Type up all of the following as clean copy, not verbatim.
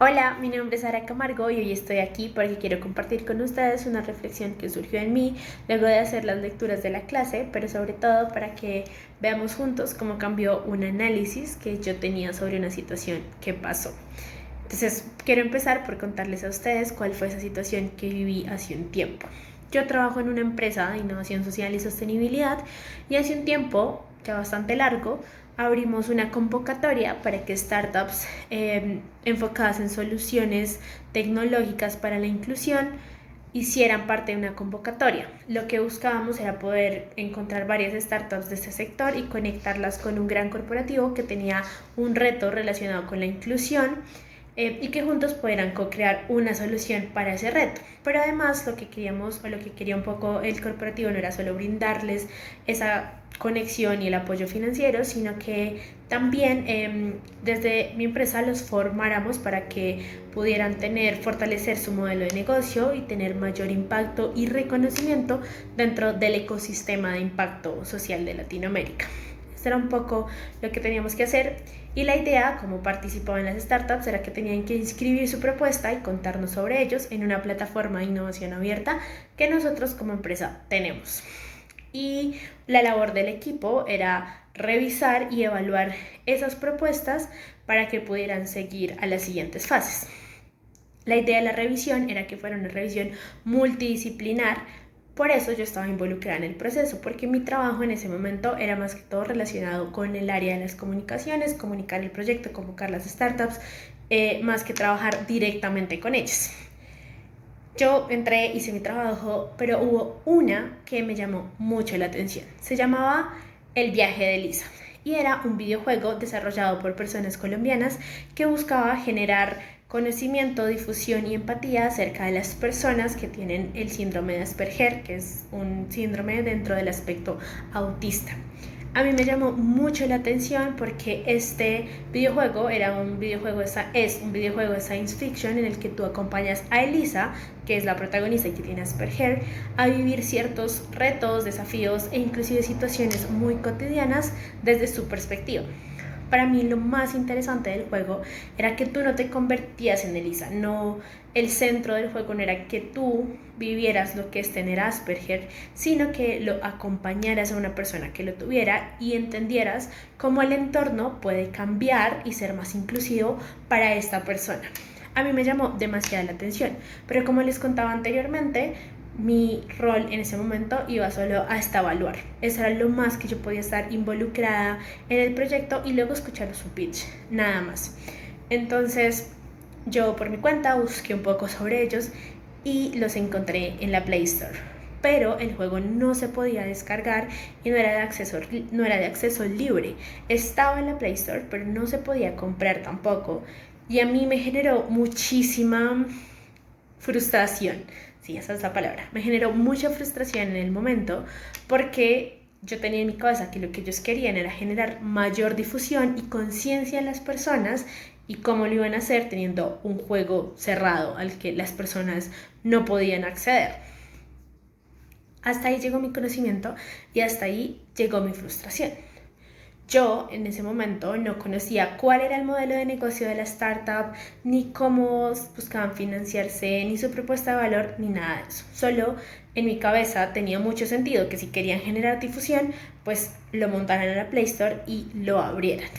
Hola, mi nombre es Sara Camargo y hoy estoy aquí porque quiero compartir con ustedes una reflexión que surgió en mí luego de hacer las lecturas de la clase, pero sobre todo para que veamos juntos cómo cambió un análisis que yo tenía sobre una situación que pasó. Entonces, quiero empezar por contarles a ustedes cuál fue esa situación que viví hace un tiempo. Yo trabajo en una empresa de innovación social y sostenibilidad y hace un tiempo, ya bastante largo, abrimos una convocatoria para que startups enfocadas en soluciones tecnológicas para la inclusión hicieran parte de una convocatoria. Lo que buscábamos era poder encontrar varias startups de este sector y conectarlas con un gran corporativo que tenía un reto relacionado con la inclusión y que juntos pudieran co-crear una solución para ese reto. Pero además lo que queríamos o lo que quería un poco el corporativo no era solo brindarles esa conexión y el apoyo financiero, sino que también desde mi empresa los formáramos para que pudieran fortalecer su modelo de negocio y tener mayor impacto y reconocimiento dentro del ecosistema de impacto social de Latinoamérica. Esto era un poco lo que teníamos que hacer y la idea, como participaban las startups, era que tenían que inscribir su propuesta y contarnos sobre ellos en una plataforma de innovación abierta que nosotros como empresa tenemos. Y la labor del equipo era revisar y evaluar esas propuestas para que pudieran seguir a las siguientes fases. La idea de la revisión era que fuera una revisión multidisciplinar. Por eso yo estaba involucrada en el proceso, porque mi trabajo en ese momento era más que todo relacionado con el área de las comunicaciones, comunicar el proyecto, convocar las startups, más que trabajar directamente con ellas. Yo entré, hice mi trabajo, pero hubo una que me llamó mucho la atención. Se llamaba El viaje de Lisa y era un videojuego desarrollado por personas colombianas que buscaba generar conocimiento, difusión y empatía acerca de las personas que tienen el síndrome de Asperger, que es un síndrome dentro del aspecto autista. A mí me llamó mucho la atención porque este videojuego es un videojuego de science fiction en el que tú acompañas a Elisa, que es la protagonista y que tiene Asperger, a vivir ciertos retos, desafíos e inclusive situaciones muy cotidianas desde su perspectiva. Para mí lo más interesante del juego era que tú no te convertías en Elisa, no, el centro del juego no era que tú vivieras lo que es tener Asperger, sino que lo acompañaras a una persona que lo tuviera y entendieras cómo el entorno puede cambiar y ser más inclusivo para esta persona. A mí me llamó demasiada la atención, pero como les contaba anteriormente, mi rol en ese momento iba solo hasta evaluar. Eso era lo más que yo podía estar involucrada en el proyecto y luego escuchar su pitch, nada más. Entonces yo por mi cuenta busqué un poco sobre ellos y los encontré en la Play Store. Pero el juego no se podía descargar y no era de acceso libre. Estaba en la Play Store, pero no se podía comprar tampoco. Y a mí me generó muchísima frustración. Sí, esa es la palabra. Me generó mucha frustración en el momento porque yo tenía en mi cabeza que lo que ellos querían era generar mayor difusión y conciencia en las personas y cómo lo iban a hacer teniendo un juego cerrado al que las personas no podían acceder. Hasta ahí llegó mi conocimiento y hasta ahí llegó mi frustración. Yo en ese momento no conocía cuál era el modelo de negocio de la startup, ni cómo buscaban financiarse, ni su propuesta de valor, ni nada de eso. Solo en mi cabeza tenía mucho sentido que si querían generar difusión, pues lo montaran en la Play Store y lo abrieran.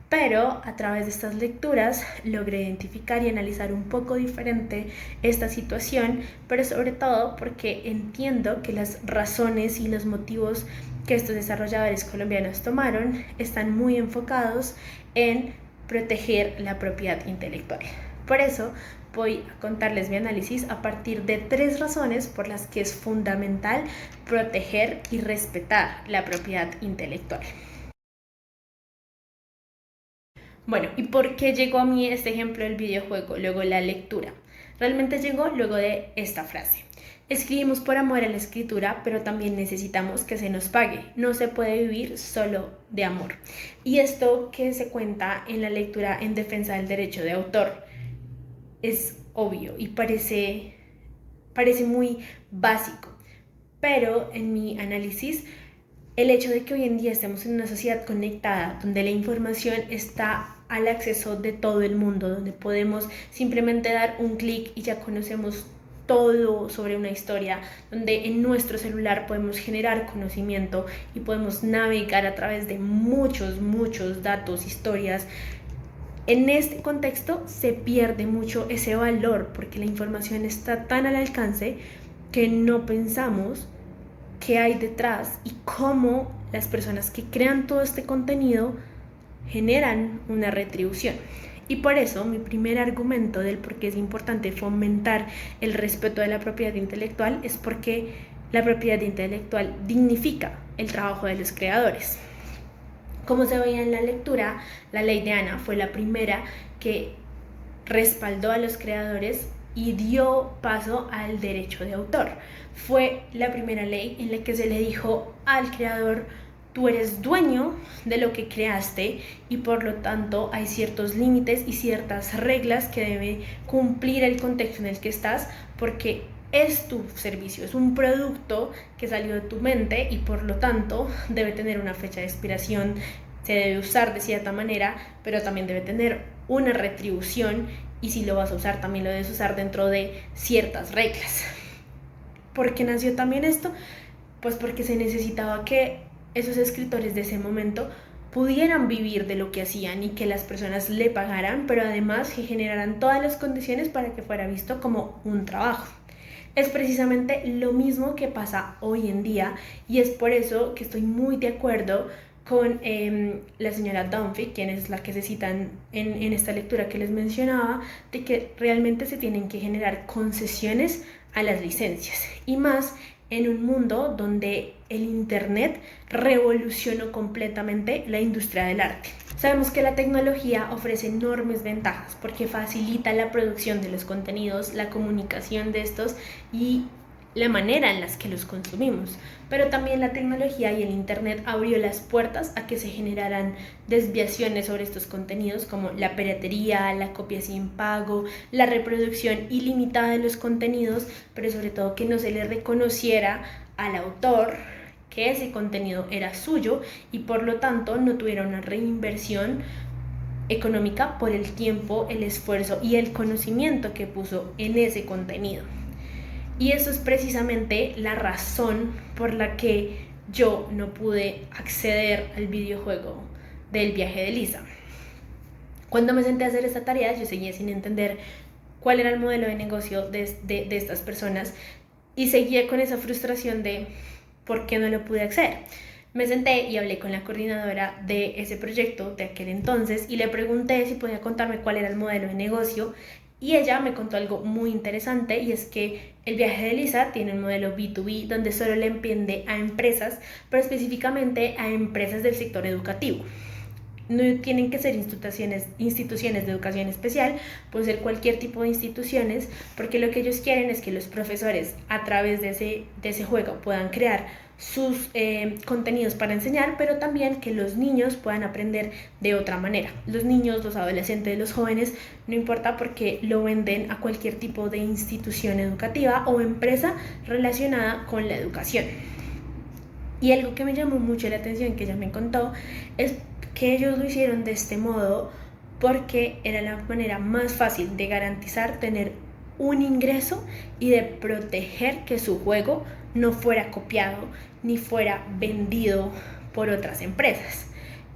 Pero a través de estas lecturas logré identificar y analizar un poco diferente esta situación, pero sobre todo porque entiendo que las razones y los motivos que estos desarrolladores colombianos tomaron están muy enfocados en proteger la propiedad intelectual. Por eso voy a contarles mi análisis a partir de 3 razones por las que es fundamental proteger y respetar la propiedad intelectual. Bueno, ¿y por qué llegó a mí este ejemplo del videojuego, luego la lectura? Realmente llegó luego de esta frase. Escribimos por amor a la escritura, pero también necesitamos que se nos pague. No se puede vivir solo de amor. Y esto que se cuenta en la lectura en defensa del derecho de autor es obvio y parece muy básico. Pero en mi análisis el hecho de que hoy en día estemos en una sociedad conectada, donde la información está al acceso de todo el mundo, donde podemos simplemente dar un clic y ya conocemos todo sobre una historia, donde en nuestro celular podemos generar conocimiento y podemos navegar a través de muchos datos, historias. En este contexto se pierde mucho ese valor porque la información está tan al alcance que no pensamos qué hay detrás y cómo las personas que crean todo este contenido generan una retribución. Y por eso mi primer argumento del por qué es importante fomentar el respeto de la propiedad intelectual es porque la propiedad intelectual dignifica el trabajo de los creadores. Como se veía en la lectura, la ley de Anna fue la primera que respaldó a los creadores y dio paso al derecho de autor. Fue la primera ley en la que se le dijo al creador: tú eres dueño de lo que creaste y por lo tanto hay ciertos límites y ciertas reglas que debe cumplir el contexto en el que estás, porque es tu servicio, es un producto que salió de tu mente y por lo tanto debe tener una fecha de expiración, se debe usar de cierta manera, pero también debe tener una retribución y si lo vas a usar también lo debes usar dentro de ciertas reglas. ¿Por qué nació también esto? Pues porque se necesitaba que esos escritores de ese momento pudieran vivir de lo que hacían y que las personas le pagaran, pero además que generaran todas las condiciones para que fuera visto como un trabajo. Es precisamente lo mismo que pasa hoy en día y es por eso que estoy muy de acuerdo con la señora Dunphy, quien es la que se cita en esta lectura que les mencionaba, de que realmente se tienen que generar concesiones a las licencias y más en un mundo donde el internet revolucionó completamente la industria del arte. Sabemos que la tecnología ofrece enormes ventajas porque facilita la producción de los contenidos, la comunicación de estos y la manera en las que los consumimos, pero también la tecnología y el internet abrió las puertas a que se generaran desviaciones sobre estos contenidos como la piratería, la copia sin pago, la reproducción ilimitada de los contenidos, pero sobre todo que no se le reconociera al autor que ese contenido era suyo y por lo tanto no tuviera una reinversión económica por el tiempo, el esfuerzo y el conocimiento que puso en ese contenido. Y eso es precisamente la razón por la que yo no pude acceder al videojuego del viaje de Lisa. Cuando me senté a hacer esta tarea, yo seguía sin entender cuál era el modelo de negocio de estas personas y seguía con esa frustración de por qué no lo pude acceder. Me senté y hablé con la coordinadora de ese proyecto de aquel entonces y le pregunté si podía contarme cuál era el modelo de negocio. Y ella me contó algo muy interesante y es que el viaje de Lisa tiene un modelo B2B donde solo le entiende a empresas, pero específicamente a empresas del sector educativo. No tienen que ser instituciones de educación especial, puede ser cualquier tipo de instituciones, porque lo que ellos quieren es que los profesores a través de ese juego puedan crear sus contenidos para enseñar, pero también que los niños puedan aprender de otra manera. Los niños, los adolescentes, los jóvenes, no importa porque lo venden a cualquier tipo de institución educativa o empresa relacionada con la educación. Y algo que me llamó mucho la atención que ella me contó es que ellos lo hicieron de este modo porque era la manera más fácil de garantizar tener un ingreso y de proteger que su juego no fuera copiado ni fuera vendido por otras empresas.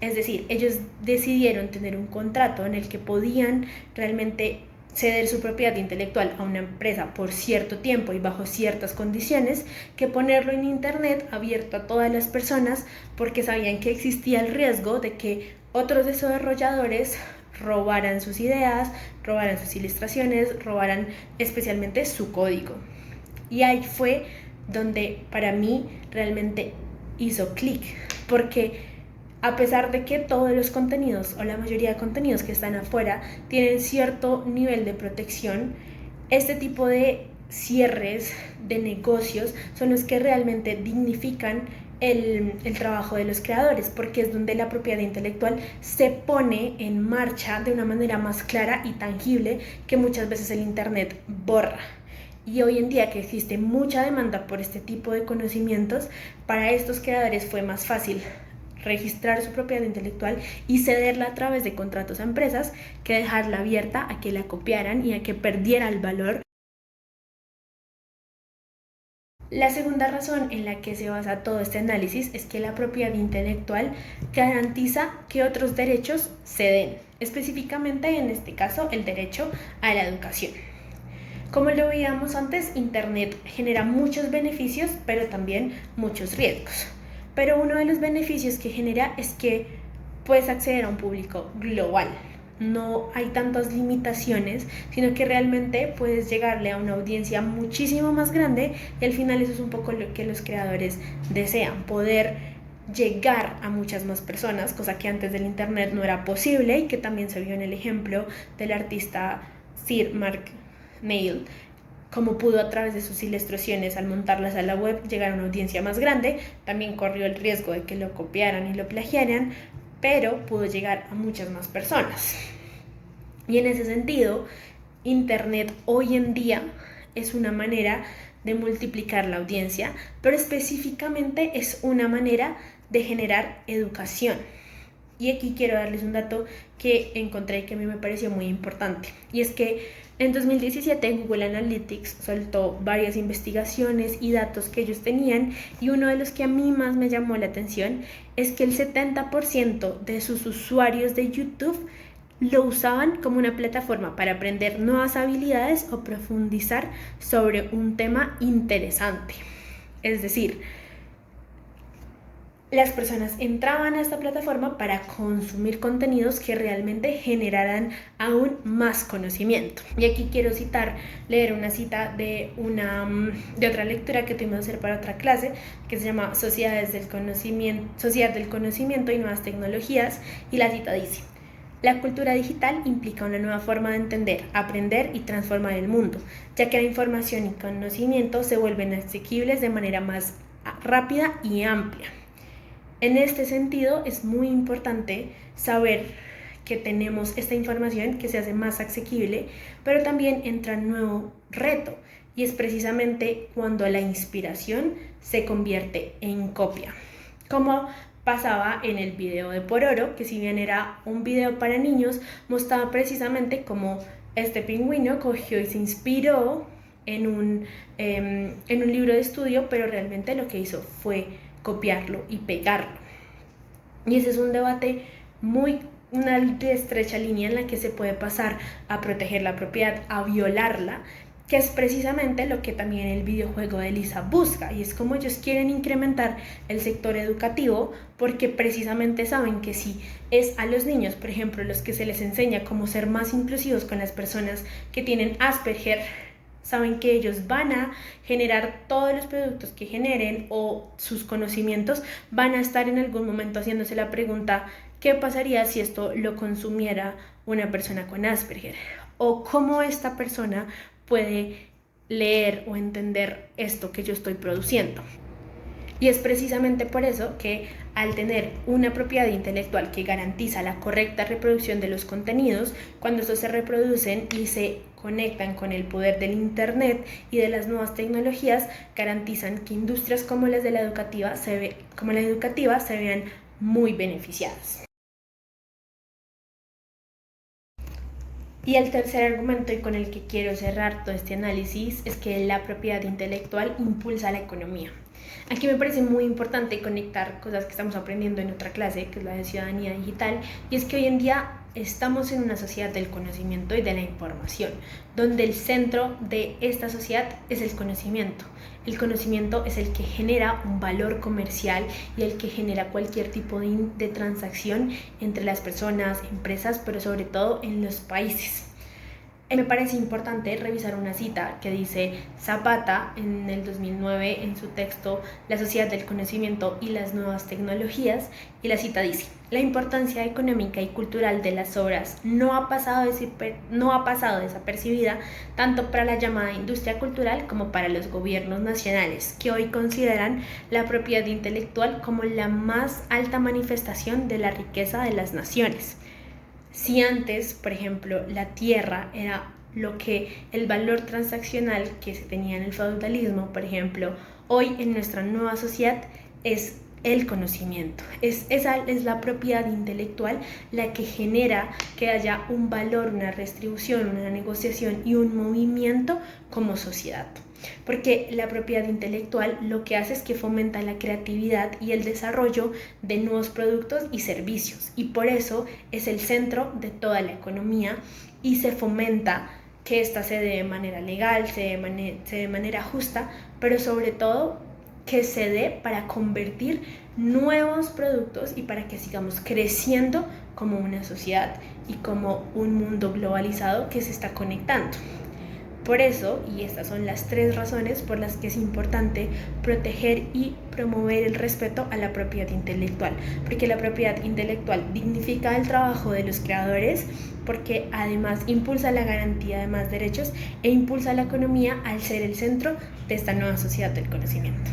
Es decir, ellos decidieron tener un contrato en el que podían realmente ceder su propiedad intelectual a una empresa por cierto tiempo y bajo ciertas condiciones, que ponerlo en internet abierto a todas las personas, porque sabían que existía el riesgo de que otros desarrolladores robaran sus ideas, robaran sus ilustraciones, robaran especialmente su código. Y ahí fue donde para mí realmente hizo clic, porque a pesar de que todos los contenidos o la mayoría de contenidos que están afuera tienen cierto nivel de protección, este tipo de cierres de negocios son los que realmente dignifican el trabajo de los creadores, porque es donde la propiedad intelectual se pone en marcha de una manera más clara y tangible que muchas veces el internet borra. Y hoy en día que existe mucha demanda por este tipo de conocimientos, para estos creadores fue más fácil registrar su propiedad intelectual y cederla a través de contratos a empresas que dejarla abierta a que la copiaran y a que perdiera el valor. La segunda razón en la que se basa todo este análisis es que la propiedad intelectual garantiza que otros derechos se den, específicamente en este caso el derecho a la educación. Como lo veíamos antes, Internet genera muchos beneficios, pero también muchos riesgos. Pero uno de los beneficios que genera es que puedes acceder a un público global. No hay tantas limitaciones, sino que realmente puedes llegarle a una audiencia muchísimo más grande y al final eso es un poco lo que los creadores desean, poder llegar a muchas más personas, cosa que antes del Internet no era posible y que también se vio en el ejemplo del artista Sir Mark Neil, como pudo a través de sus ilustraciones al montarlas a la web llegar a una audiencia más grande. También corrió el riesgo de que lo copiaran y lo plagiaran, pero pudo llegar a muchas más personas. Y en ese sentido, Internet hoy en día es una manera de multiplicar la audiencia, pero específicamente es una manera de generar educación. Y aquí quiero darles un dato que encontré que a mí me pareció muy importante, y es que en 2017 Google Analytics soltó varias investigaciones y datos que ellos tenían, y uno de los que a mí más me llamó la atención es que el 70% de sus usuarios de YouTube lo usaban como una plataforma para aprender nuevas habilidades o profundizar sobre un tema interesante. Es decir, las personas entraban a esta plataforma para consumir contenidos que realmente generaran aún más conocimiento. Y aquí quiero leer una cita de otra lectura que tuvimos que hacer para otra clase, que se llama Sociedad del Conocimiento y Nuevas Tecnologías, y la cita dice: la cultura digital implica una nueva forma de entender, aprender y transformar el mundo, ya que la información y conocimiento se vuelven asequibles de manera más rápida y amplia. En este sentido, es muy importante saber que tenemos esta información que se hace más asequible, pero también entra un nuevo reto, y es precisamente cuando la inspiración se convierte en copia. Como pasaba en el video de Pororo, que si bien era un video para niños, mostraba precisamente cómo este pingüino cogió y se inspiró en un libro de estudio, pero realmente lo que hizo fue copiarlo y pegarlo. Y ese es un debate una estrecha línea en la que se puede pasar a proteger la propiedad, a violarla, que es precisamente lo que también el videojuego de Lisa busca, y es como ellos quieren incrementar el sector educativo, porque precisamente saben que si es a los niños, por ejemplo, los que se les enseña cómo ser más inclusivos con las personas que tienen Asperger, saben que ellos van a generar todos los productos que generen, o sus conocimientos van a estar en algún momento haciéndose la pregunta: ¿qué pasaría si esto lo consumiera una persona con Asperger? ¿O cómo esta persona puede leer o entender esto que yo estoy produciendo? Y es precisamente por eso que al tener una propiedad intelectual que garantiza la correcta reproducción de los contenidos, cuando estos se reproducen y se conectan con el poder del Internet y de las nuevas tecnologías, garantizan que industrias como la educativa se vean muy beneficiadas. Y el tercer argumento, y con el que quiero cerrar todo este análisis, es que la propiedad intelectual impulsa la economía. Aquí me parece muy importante conectar cosas que estamos aprendiendo en otra clase, que es la de ciudadanía digital, y es que hoy en día estamos en una sociedad del conocimiento y de la información, donde el centro de esta sociedad es el conocimiento. El conocimiento es el que genera un valor comercial y el que genera cualquier tipo de transacción entre las personas, empresas, pero sobre todo en los países. Me parece importante revisar una cita que dice Zapata en el 2009 en su texto La sociedad del conocimiento y las nuevas tecnologías, y la cita dice: la importancia económica y cultural de las obras no ha pasado desapercibida tanto para la llamada industria cultural como para los gobiernos nacionales, que hoy consideran la propiedad intelectual como la más alta manifestación de la riqueza de las naciones. Si antes, por ejemplo, la tierra era el valor transaccional que se tenía en el feudalismo, por ejemplo, hoy en nuestra nueva sociedad es el conocimiento. Esa es la propiedad intelectual la que genera que haya un valor, una redistribución, una negociación y un movimiento como sociedad. Porque la propiedad intelectual lo que hace es que fomenta la creatividad y el desarrollo de nuevos productos y servicios, y por eso es el centro de toda la economía y se fomenta que ésta se dé de manera legal, se dé de manera justa, pero sobre todo que se dé para convertir nuevos productos y para que sigamos creciendo como una sociedad y como un mundo globalizado que se está conectando. Por eso, y estas son las 3 razones por las que es importante proteger y promover el respeto a la propiedad intelectual, porque la propiedad intelectual dignifica el trabajo de los creadores, porque además impulsa la garantía de más derechos e impulsa la economía al ser el centro de esta nueva sociedad del conocimiento.